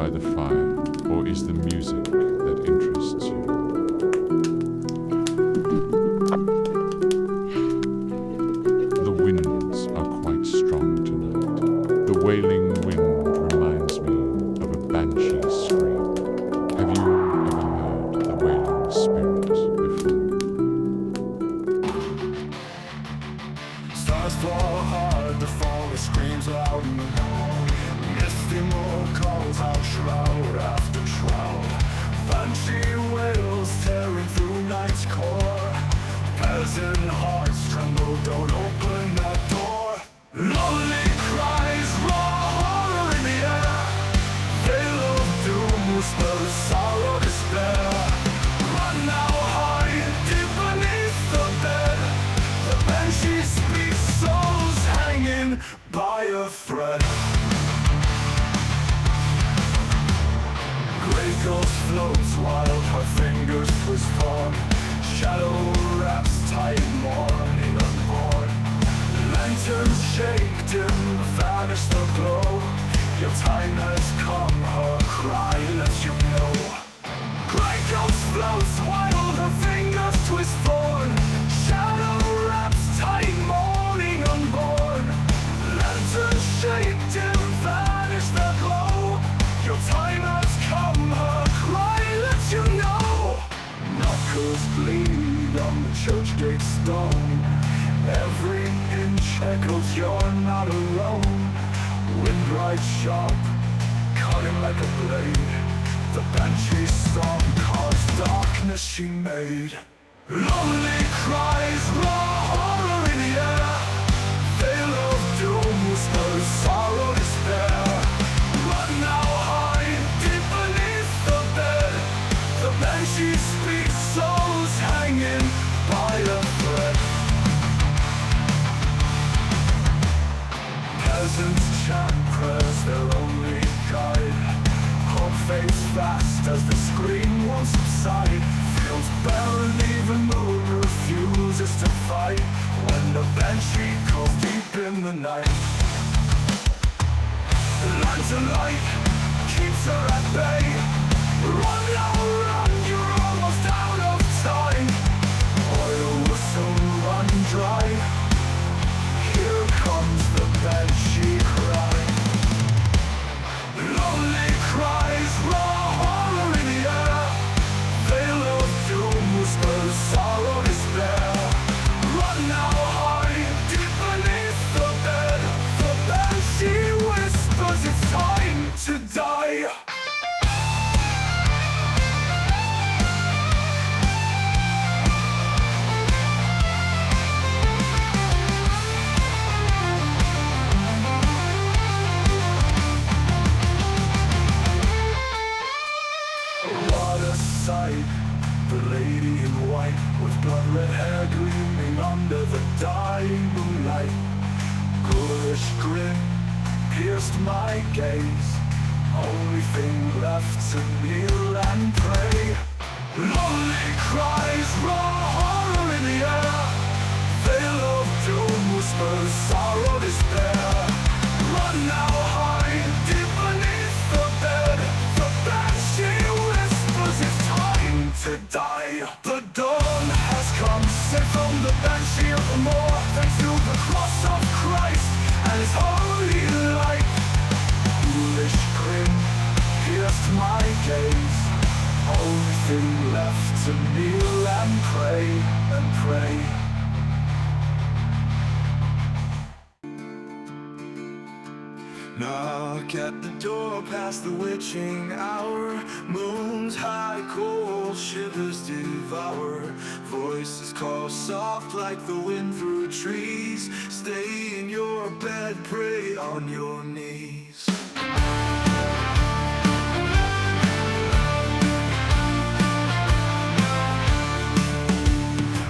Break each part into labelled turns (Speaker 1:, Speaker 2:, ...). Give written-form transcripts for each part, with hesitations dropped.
Speaker 1: by the fire, or is the music that interests you? The winds are quite strong tonight. The wailing wind reminds me of a banshee scream. Have you ever heard the wailing spirit before?
Speaker 2: Stars fall hard, the fall screams loud. Misty moon calls out shroud after shroud. Banshee wails tearing through night's core. Peasant hearts tremble, don't open that door. Lonely cries, raw horror in the air. Veil of doom, whispers, sorrow, despair. Run now, hide deep beneath the bed. The banshee speaks, souls hanging by a thread. Grey ghost floats while her fingers twist form. Shadow wraps tight, morning unborn. Lanterns shake, dim, vanish the glow. Your time has come, her cry lets you know. Grey ghost floats while her fingers twist form. Shadow wraps tight, morning unborn. Lanterns shake, dim, vanish the glow. Your time has come, her cry lets you know. Knuckles bleed on the church gate stone. Every inch echoes, you're not alone. Wind right sharp, cutting like a blade. The banshee song carves darkness she made. Lonely cries, raw horror in the air. Veil of doom, whispers, sorrow, despair. Run now, hide deep beneath the bed. The banshee speaks, souls hanging by a thread. Peasants chant prayers, their only guide. Hope fades fast as the scream won't subside. Fields barren, even moon refuses to fight. When the banshee calls deep in the night. The lantern light keeps her at bay. Run now, run, you're almost out of time. Oil will soon run dry. Here comes the banshee cry. Lonely cries, raw horror in the air. Veil of doom, whispers, sorrow, despair. Run now, hide deep beneath the bed. The banshee whispers, it's time to die. What a sight, the lady in white, with blood-red hair gleaming under the dying moonlight. Ghoulish grin pierced my gaze. Only thing left to kneel and pray. Lonely cries, raw horror in the air. Veil of doom, whispers, sorrow, despair. Run now, hide deep beneath the bed. The banshee whispers, it's time to die. The dawn has come, sent from the banshee of the moor. Thanks to the cross of Christ and his holy light. Foolish grin pierced my gaze. Only thing left to kneel and pray and pray. Knock at the door past the witching hour. Moon's high, cold shivers devour. Voices call soft like the wind through trees. Stay in your bed, pray on your knees.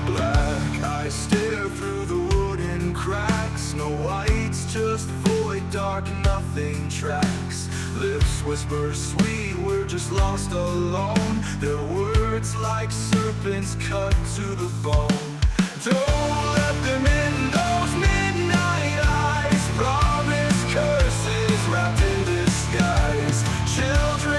Speaker 2: Black eyes stare through the wooden cracks. No whites, just void, dark, nothing tracks. Lips whisper sweet, we're just lost alone. Their words like serpents cut to the bone. Don't let them in, those midnight eyes. Promise curses wrapped in disguise. Children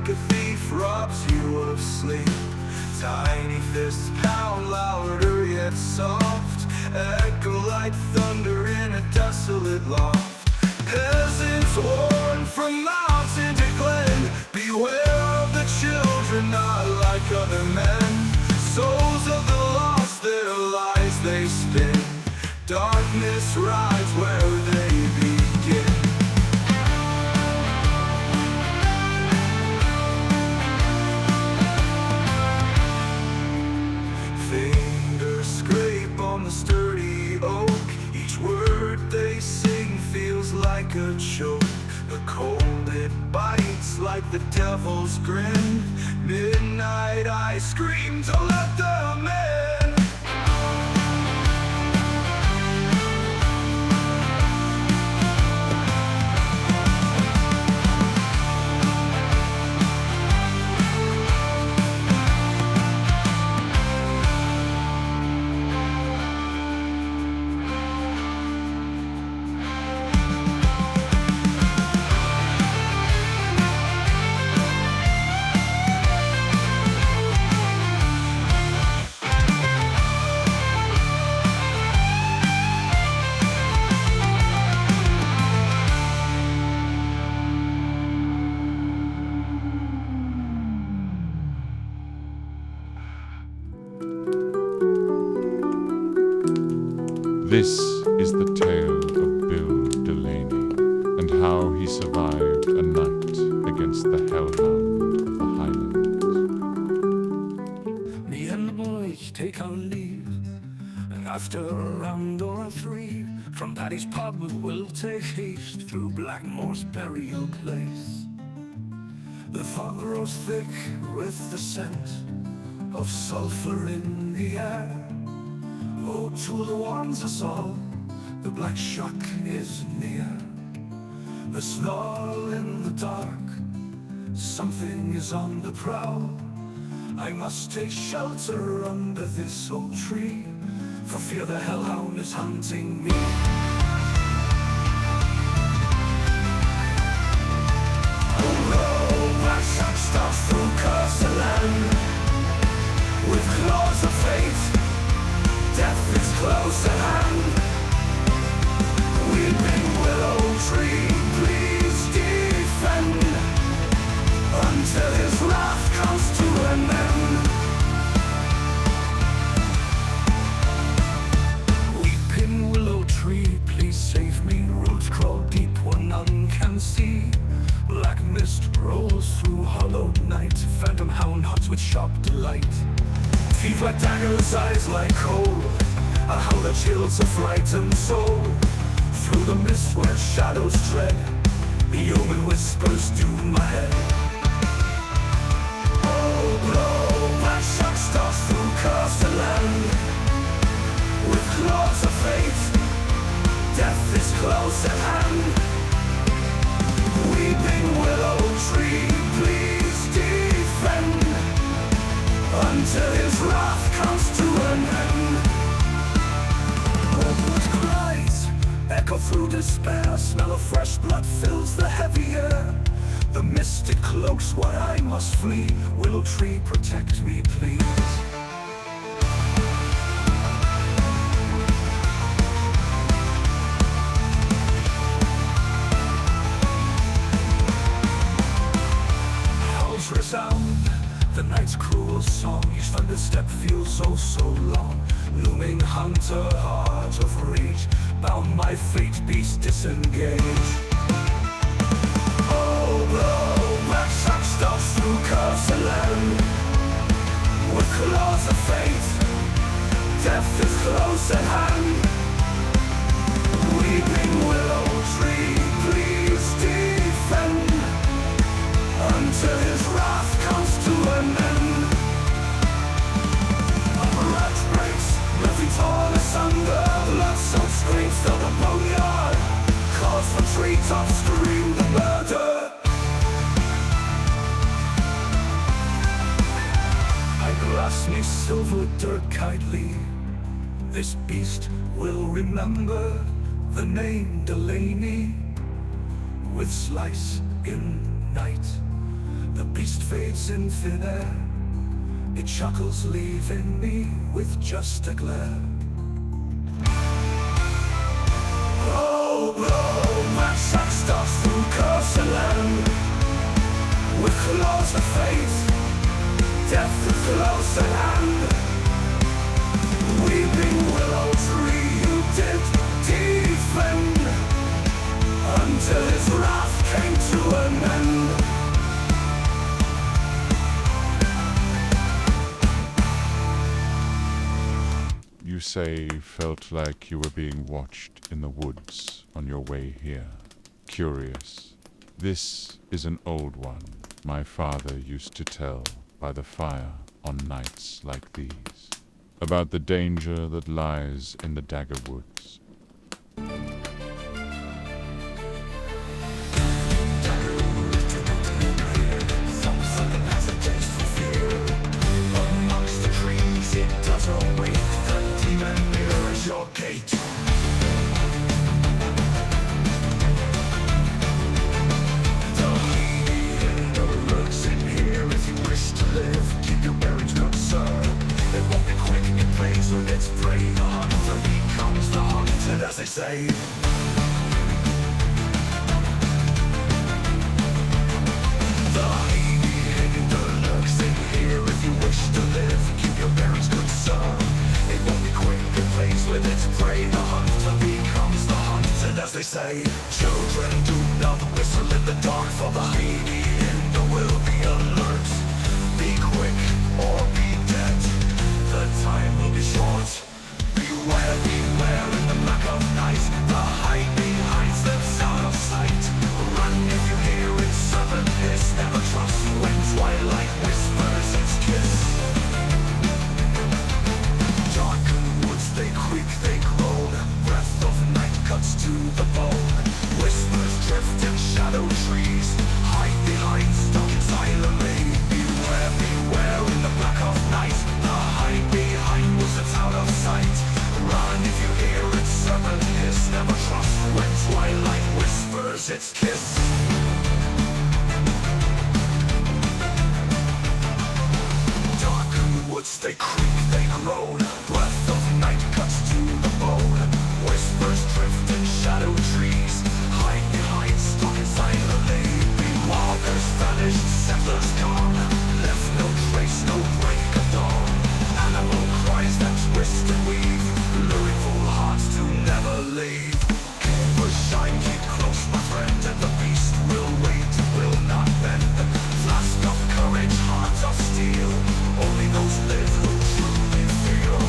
Speaker 2: like a thief robs you of sleep. Tiny fists pound louder yet soft, echo like thunder in a desolate loft. Peasants warn from mountain to glen, beware of the children not like other men. Souls of the lost, their lies they spin, darkness rides where they begin. Fingers scrape on the sturdy oak, each word they sing feels like a choke. The cold it bites like the devil's grin. Midnight I scream to let them in.
Speaker 1: This is the tale of Bill Delaney, and how he survived a night against the hellhound of the Highlands.
Speaker 2: Me and the boys take our leave, and after a round or three, from Paddy's pub we'll take haste through Blackmore's burial place. The fog grows thick with the scent of sulphur in the air. Oh, Tool warns us all, the black Shuck is near. A snarl in the dark, something is on the prowl. I must take shelter under this old tree, for fear the hellhound is hunting me. Oh no, black Shuck stalks through cursed land, with claws of fate. Death is close at hand. Weeping willow tree, please defend, until his wrath comes to an end. Weeping willow tree, please save me. Roots crawl deep where none can see. Black mist rolls through hollowed night. Phantom hound hunts with sharp delight. Teeth like daggers, eyes like coal, how the chills of frightened soul. Through the mist where shadows tread, the human whispers do my head. Oh, blow, black Shuck stalks through cursed land, with claws of fate. Death is close at hand. Weeping willow tree, please defend, until his wrath comes to an end. Hopeless cries echo through despair. Smell of fresh blood fills the heavy air. The mystic cloaks what I must flee. Willow tree, protect me, please. Howls resound, the night's cruel song. Each thunder step feels oh so long. Looming hunter, heart of rage, bound my fate, beast disengage. Oh, blow, black Shuck stalks through cursed land, with claws of fate. Death is close at hand. Weeping willow tree, please defend, until his wrath comes to an end. Rat breaks, Murphy torn asunder, blood-soaked screams fill the boneyard. Calls from treetops scream the murder. I grasp me silver dirt kitely. This beast will remember the name Delaney. With slice in night, the beast beast fades in thin air. It chuckles, leaving me with just a glare. That Shuck starts through curse and land. With claws of fate, death is close at hand. Weeping willow tree you did defend, until his wrath came to an end.
Speaker 1: You say felt like you were being watched in the woods on your way here. Curious. This is an old one my father used to tell by the fire on nights like these, about the danger that lies in the dagger woods.
Speaker 2: Your gate. The hinder lurks in here. If you wish to live, keep your bearings, good sir. It won't be quick, it plays with its prey. The hunter becomes the hunted, as they say. The hinder lurks in here. If you wish to live, keep your bearings, good sir. It won't be quick, it plays with its prey. The hunter becomes the hunted, as they say. Children, do not whistle in the dark, for the hinder will be alert. Be quick or be dead, the time will be short. Beware, beware in the black of night. The hidebehind slips out of sight. Run if you hear its serpent hiss. Never trust when twilight whispers its kiss. They creak, they groan. Breath of night cuts to the bone. Whispers drift in shadow trees. Hide behind, stalking silently. Beware, beware in the black of night. The hidebehind whistles out of sight. Run if you hear its serpent hiss. Never trust when twilight whispers its kiss. Darkened woods, they creak, they groan. Breath of night cuts to the bone. Whispers drift in shadow trees. Hide behind, stalking silently. Meanwhile there's vanished settlers gone. Left no trace, no break of dawn. Animal cries that twist and weave, luring foolhards to never leave. Keep shine, keep close my friend, and the beast will wait, will not bend. Flask of courage, heart of steel. Only those live who truly feel.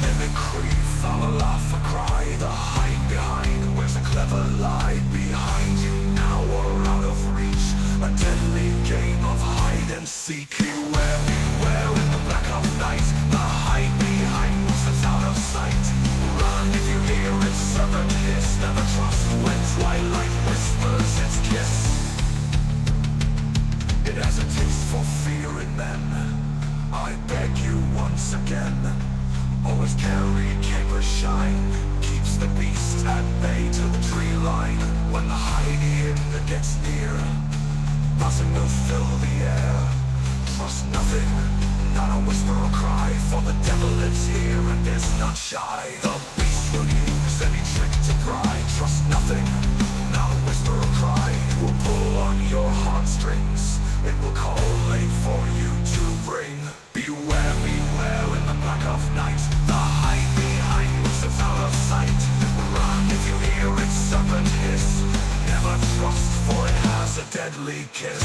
Speaker 2: Mimicry, foul laugh, a cry. The hidebehind wears a clever lie. Behind you now or out of reach, a deadly game of hide and seek. Beware, beware in the black of night. The hidebehind whistles out of sight. Run if you hear its serpent hiss. Never trust when twilight whispers its kiss. It has a taste for fear in men. I beg you once again, always carry caper shine. Keeps the beast at bay to the tree line. When the hidebehind gets near, buzzing will fill the air. Trust nothing, not a whisper or cry, for the devil lives here and is not shy. The beast will use any trick to pry. Trust nothing, not a whisper or cry. It will pull on your heartstrings. It will call late for you to bring. Beware, beware in the black of night. The hidebehind whistles out of sight. Run if you hear its serpent hiss. Never trust, for it has a deadly kiss.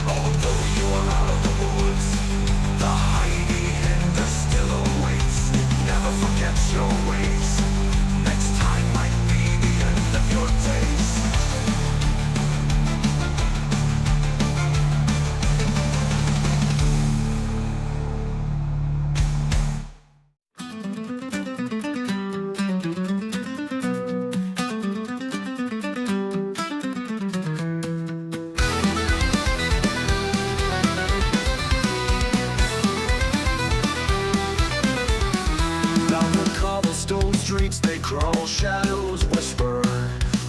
Speaker 2: Although you are out of the woods, the hidebehind still awaits. Never forget your ways. Next time might be the end of your days. crawl, shadows whisper.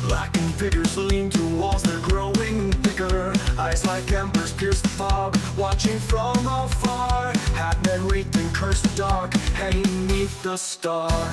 Speaker 2: Blackened figures lean to walls, they're growing thicker. Eyes like embers pierce the fog, watching from afar. Hatmen wreathed in cursed dark, hanging neath the star.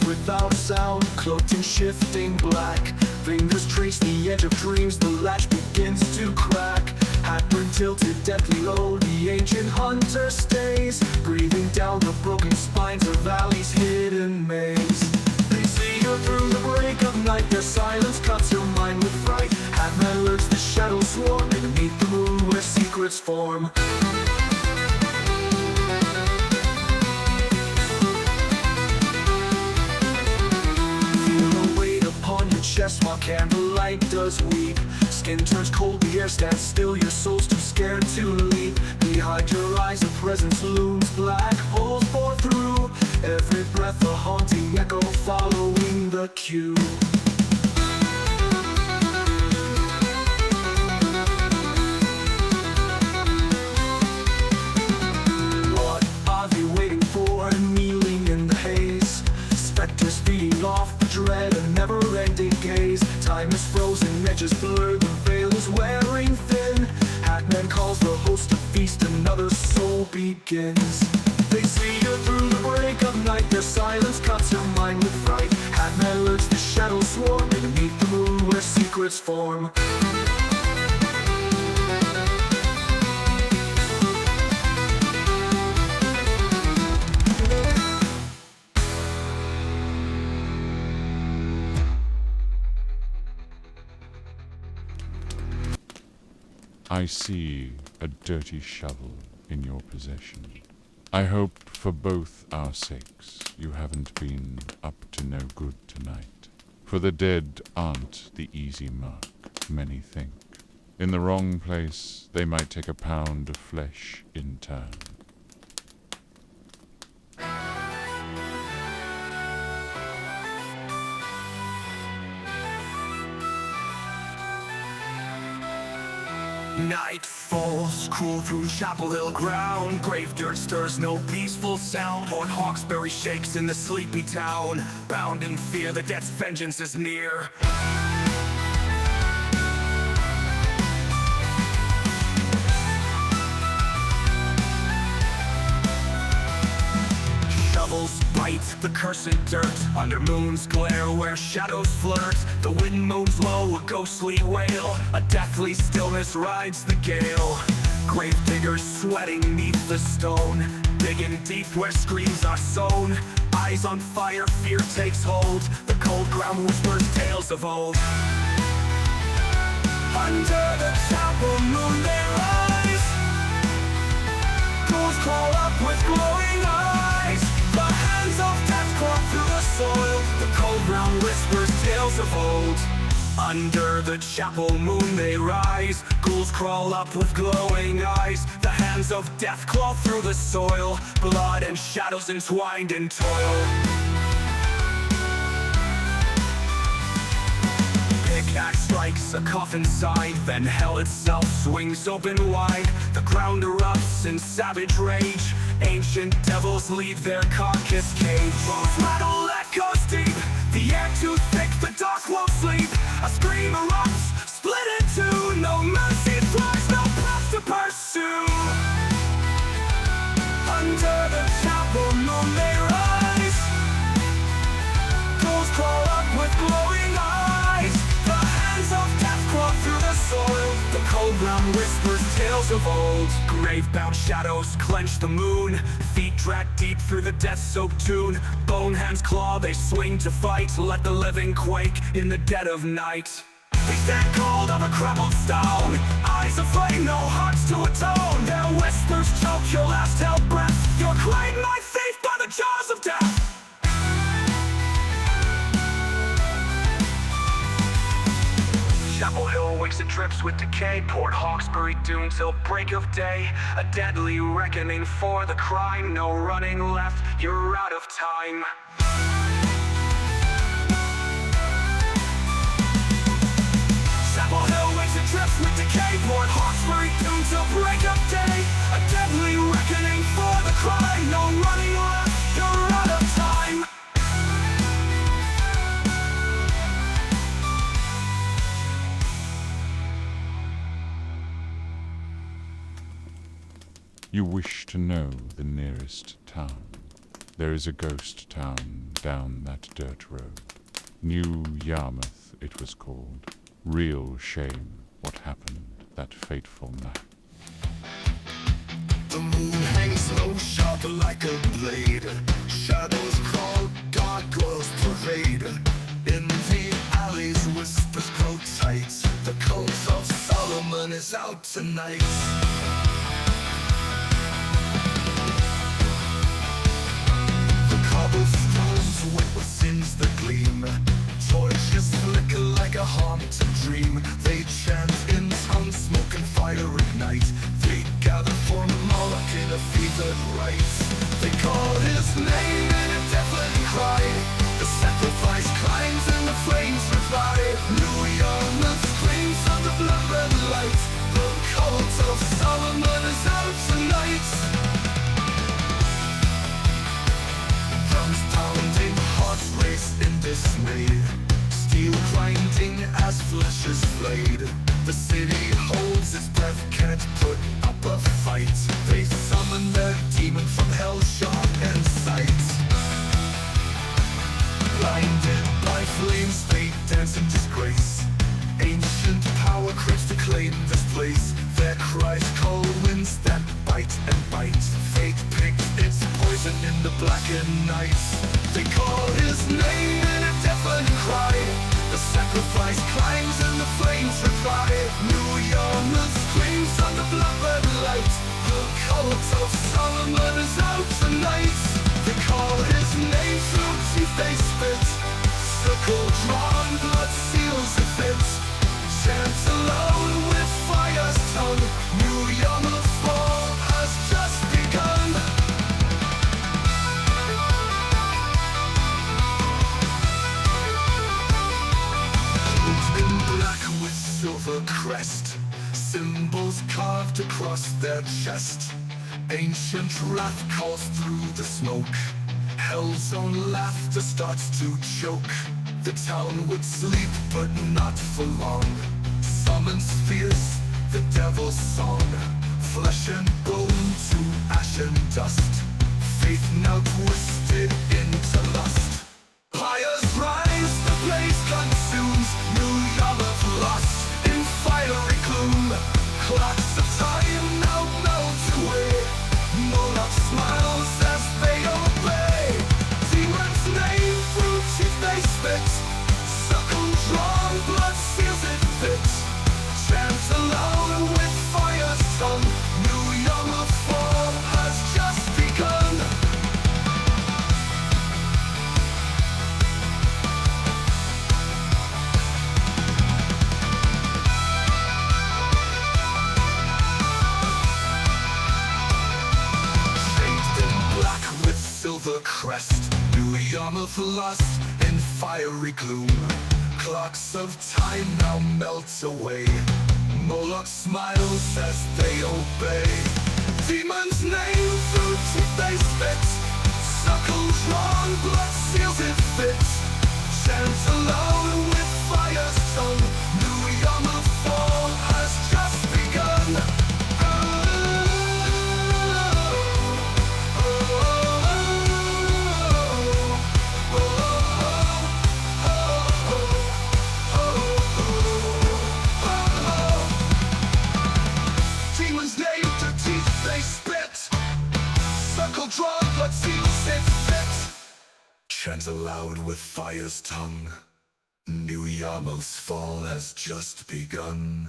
Speaker 2: Without sound, cloaked in shifting black. Fingers trace the edge of dreams, the latch begins to crack. Hatburn tilted deathly low, the ancient hunter stays, breathing down the broken spines of valley's hidden maze. They see her through the break of night, their silence cuts her mind with fright. Hatman lurks, the shadows swarm beneath the moon where secrets form. Chest while candlelight does weep. Skin turns cold, the air stands still, your soul's too scared to leap. Behind your eyes a presence looms, black holes bore through. Every breath a haunting echo following the cue. What are they waiting for, kneeling in the haze? Specters feeding off the dread, a never-ending gaze. Time is frozen, edges blur, the veil is wearing thin. Hatman calls the host to feast, another soul begins. They see her through the break of night, their silence cuts her mind with fright. Hatman lurks, the shadows swarm beneath the moon where secrets form.
Speaker 1: I see a dirty shovel in your possession. I hope for both our sakes you haven't been up to no good tonight. For the dead aren't the easy mark many think. In the wrong place, they might take a pound of flesh in turn.
Speaker 2: Night falls, cruel through Chapel Hill ground. Grave dirt stirs no peaceful sound. Lord Hawkesbury shakes in the sleepy town. Bound in fear, the dead's vengeance is near. Shovels bite the cursed dirt under moon's glare where shadows flirt. The wind moans low, a ghostly wail. A deathly stillness rides the gale. Grave diggers sweating neath the stone, digging deep where screams are sown. Eyes on fire, fear takes hold. The cold ground whispers tales of old. Under the chapel moon they rise. Ghouls crawl up with glowing eyes. The hands of death claw through the soil. The cold ground whispers tales of old. Under the chapel moon they rise. Ghouls crawl up with glowing eyes. The hands of death claw through the soil. Blood and shadows entwined in toil. Pickaxe strikes a coffin side, then hell itself swings open wide. The ground erupts in savage rage. Ancient devils leave their carcass cage. Bones rattle, echoes deep. The air too thick, the dark won't sleep. A scream erupts, split in two. No mercy thrives, no path to pursue. Under the chapel moon they rise. Ghouls crawl up with glowing eyes. The hands of death claw through the soil. The cold ground whispers tales of old. Grave-bound shadows clench the moon. Feet drag deep through the death-soaked tune. Bone hands claw, they swing to fight. Let the living quake in the dead of night. They stand cold on a crumbled stone. Eyes aflame, no hearts to atone. Their whispers choke your last held breath. You're claimed my faith by the jaws of death. Chapel Hill wakes and drips with decay. Port Hawkesbury doomed till break of day. A deadly reckoning for the crime. No running left, you're out of time. Chapel Hill wakes and drips with decay. report Hawkesbury doomed till break of day. A deadly reckoning for the crime. No running left, you're out of time.
Speaker 1: You wish to know the nearest town. There is a ghost town down that dirt road. New Yarmouth it was called. Real shame what happened that fateful night.
Speaker 2: The moon hangs low, sharp like a blade. Shadows crawl, dark girls parade. In the alleys whispers grow tight. The cult of Solomon is out tonight. Cobblestones wet with sins that gleam. Torches flicker like a haunted dream. They chant in tongues, smoke and fire ignite. They gather for Moloch in a fevered rite. They call his name in a deafening cry. The sacrifice climbs and the flames reply. New Yarmouth screams under blood-red light. The cult of Solomon is out tonight. Drums pounding, hearts race in dismay. Steel grinding as flesh is flayed. The city holds its breath, can't put up a fight. They summon their demon from hell, sharp and sight. Blinded by flames, they dance in disgrace. Ancient power craves to claim this place. Their cries call winds that bite and bite. Fate picks its poison in the blackened night. They call his name in a deafening cry. The sacrifice climbs and the flames reply. New Yarmouth screams under blood-red light. The cult of Solomon is out tonight. They call his name through teeth they spit. Circle drawn, blood seals it fits. Chants alone with fire's tongue. New Yarmouth fall has just begun. Clothed in black with silver crest. Symbols carved across their chest. Ancient wrath calls through the smoke. Hell's own laughter starts to choke. The town would sleep, but not for long. Summons fierce, the devil's song. Flesh and bone to ash and dust. Faith now twisted into lust. Fires rise, the blaze consumes. New Yarmouth lost in fiery gloom. Clocks of time now melt away. Moloch smiles as they obey. Demons name through teeth they spit. Circle drawn, blood seals it fit. Chants alone with fire's tongue. New Yarmouth fall has just begun. Shaped in black with silver crest. New Yarmouth lost in fiery gloom. Clocks of time now melt away. Moloch smiles as they obey. Demons name through teeth they spit. Suckle drawn, blood seals it fit. Chants alone with fire's tongue. New Yarmouth fall has just begun. Demons name through teeth they spit. Suckle drawn, blood seals it fit. Chant aloud with fire's tongue. New Yarmouth's fall has just begun.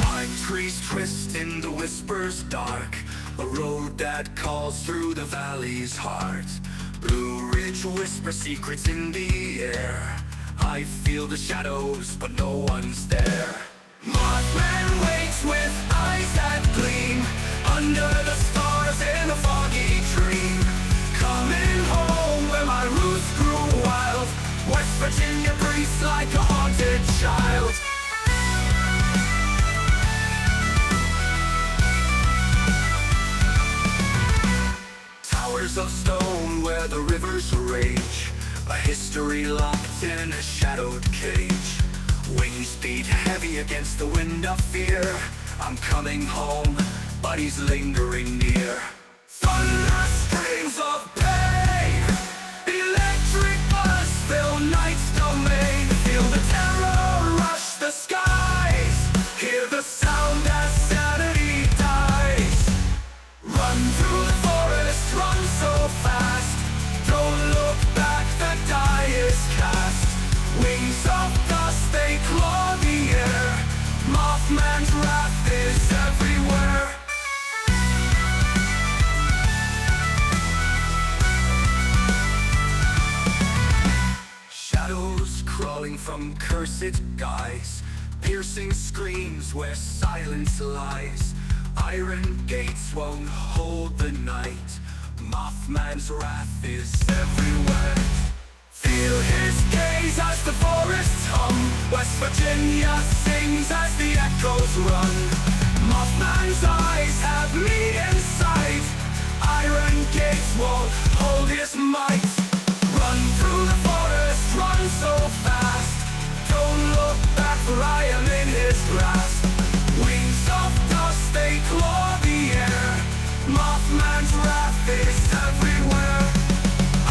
Speaker 2: Pine trees twist in the whispers dark. A road that calls through the valley's heart. Blue Ridge whispers secrets in the air. I feel the shadows, but no one's there. Mothman waits with eyes face like a haunted child. Towers of stone where the rivers rage, a history locked in a shadowed cage. Wings beat heavy against the wind of fear. I'm coming home, but he's lingering near. Thunder screams of pain, electric buzz fill night's domain. Feel the terror rush the skies, hear the sound as sanity dies. Run through the forest, run so fast, don't look back, the die is cast. Wings of dust, they claw the air, Mothman's wrath is everywhere. Shadows crawling from cursed guise, piercing screams where silence lies. Iron gates won't hold the night, Mothman's wrath is everywhere. Feel his gaze as the forests hum, West Virginia sings as the echoes run. Mothman's eyes have me in sight, iron gates won't hold his might. Run through the forest, run so fast, don't look back for I am in his grasp. Wings of dust, they claw the air, Mothman's wrath is everywhere.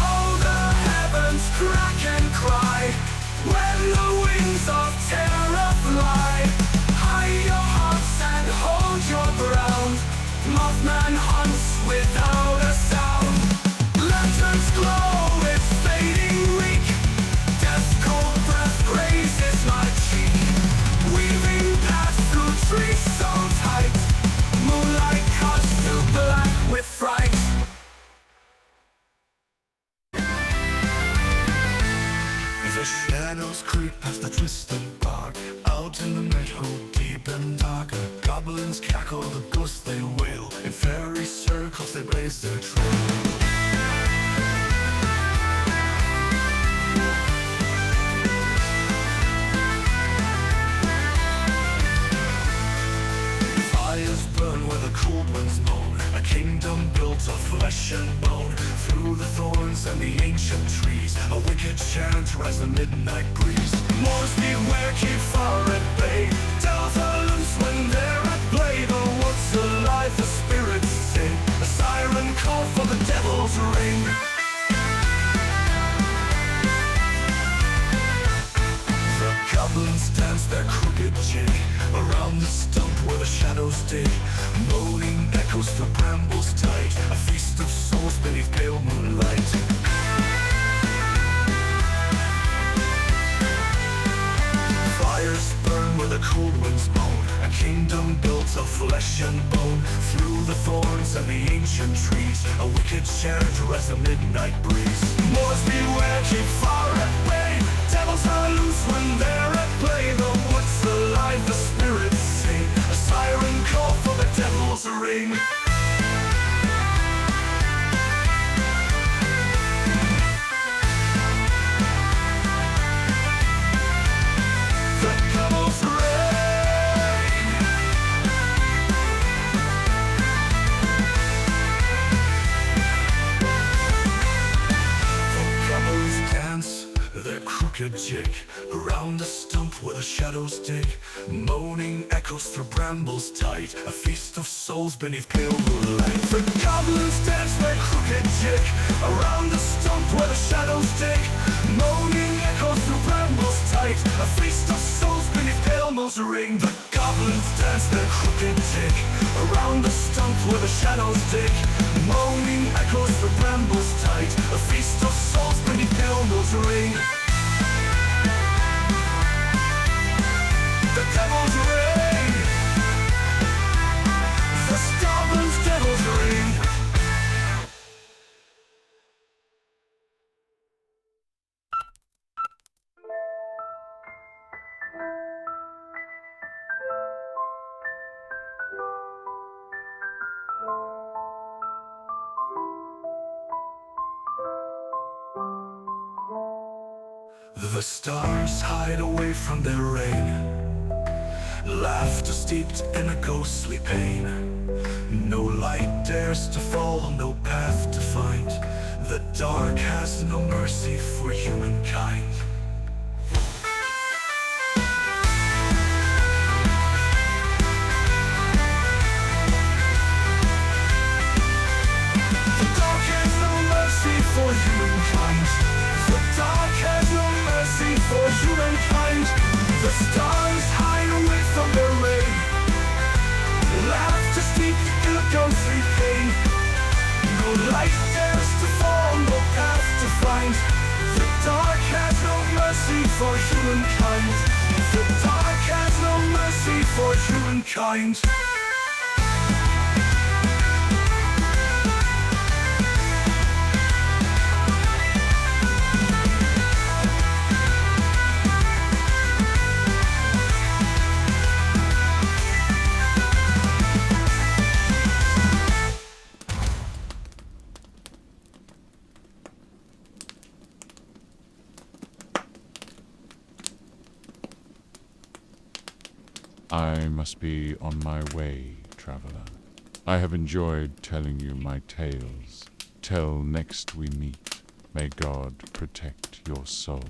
Speaker 2: Oh, the heavens crack and cry when the wings of terror fly. Hide your hearts and hold your ground, Mothman hunts without a sound. Lanterns glow, it's fading weak, death's cold breath grazes my cheek. Weaving paths through trees so tight, moonlight cuts to black with fright. The shadows creep past the twisted bark, out in the meadow deep and dark. Goblins cackle, the ghosts they wail, in fairy circles they blaze their trail. Fires burn where the cold winds moan, a kingdom built of flesh and bone. Through the thorns and the ancient trees, a wicked chant rides the midnight breeze. Moors beware, keep far at bay, devils are loose when they're at play. The woods alive, the spirits sing, a siren call for the devil's ring. The goblins dance their crooked jig around the stump where the shadows dig. Moaning echoes through brambles tight, a feast of souls beneath pale moonlight. Fires burn where the cold winds moan, a kingdom built of flesh and bone. Through the thorns and the ancient trees, a wicked chant rides the midnight breeze. Moors beware, keep far at bay, devils are loose when they're at play. The woods alive, the spirits sing, a siren call for the devil's ring. The devil's ring. The goblins dance their crooked jig around the stump where the shadows dig. Moaning echoes through brambles tight, a feast of souls beneath pale moonlight. The goblins dance their crooked jig around the stump where the shadows dig. Moaning echoes through brambles tight, a feast of souls beneath pale moon's ring. The goblins dance their crooked jig around the stump where the shadows dig. Moaning echoes through brambles tight, a feast of souls beneath pale moon's ring. The devil's ring. The stubborn's devil's ring. The stars hide away from their rain, laughter steeped in a ghostly pain. No light dares to fall, no path to find. The dark has no mercy for humankind. The dark has no mercy for humankind. The dark has no mercy for humankind. The stars hide away from their rain, laughter steeped in a ghostly pain. No light dares to fall, no path to find. The dark has no mercy for humankind. The dark has no mercy for humankind.
Speaker 1: I must be on my way, traveler. I have enjoyed telling you my tales. Till next we meet, may God protect your soul.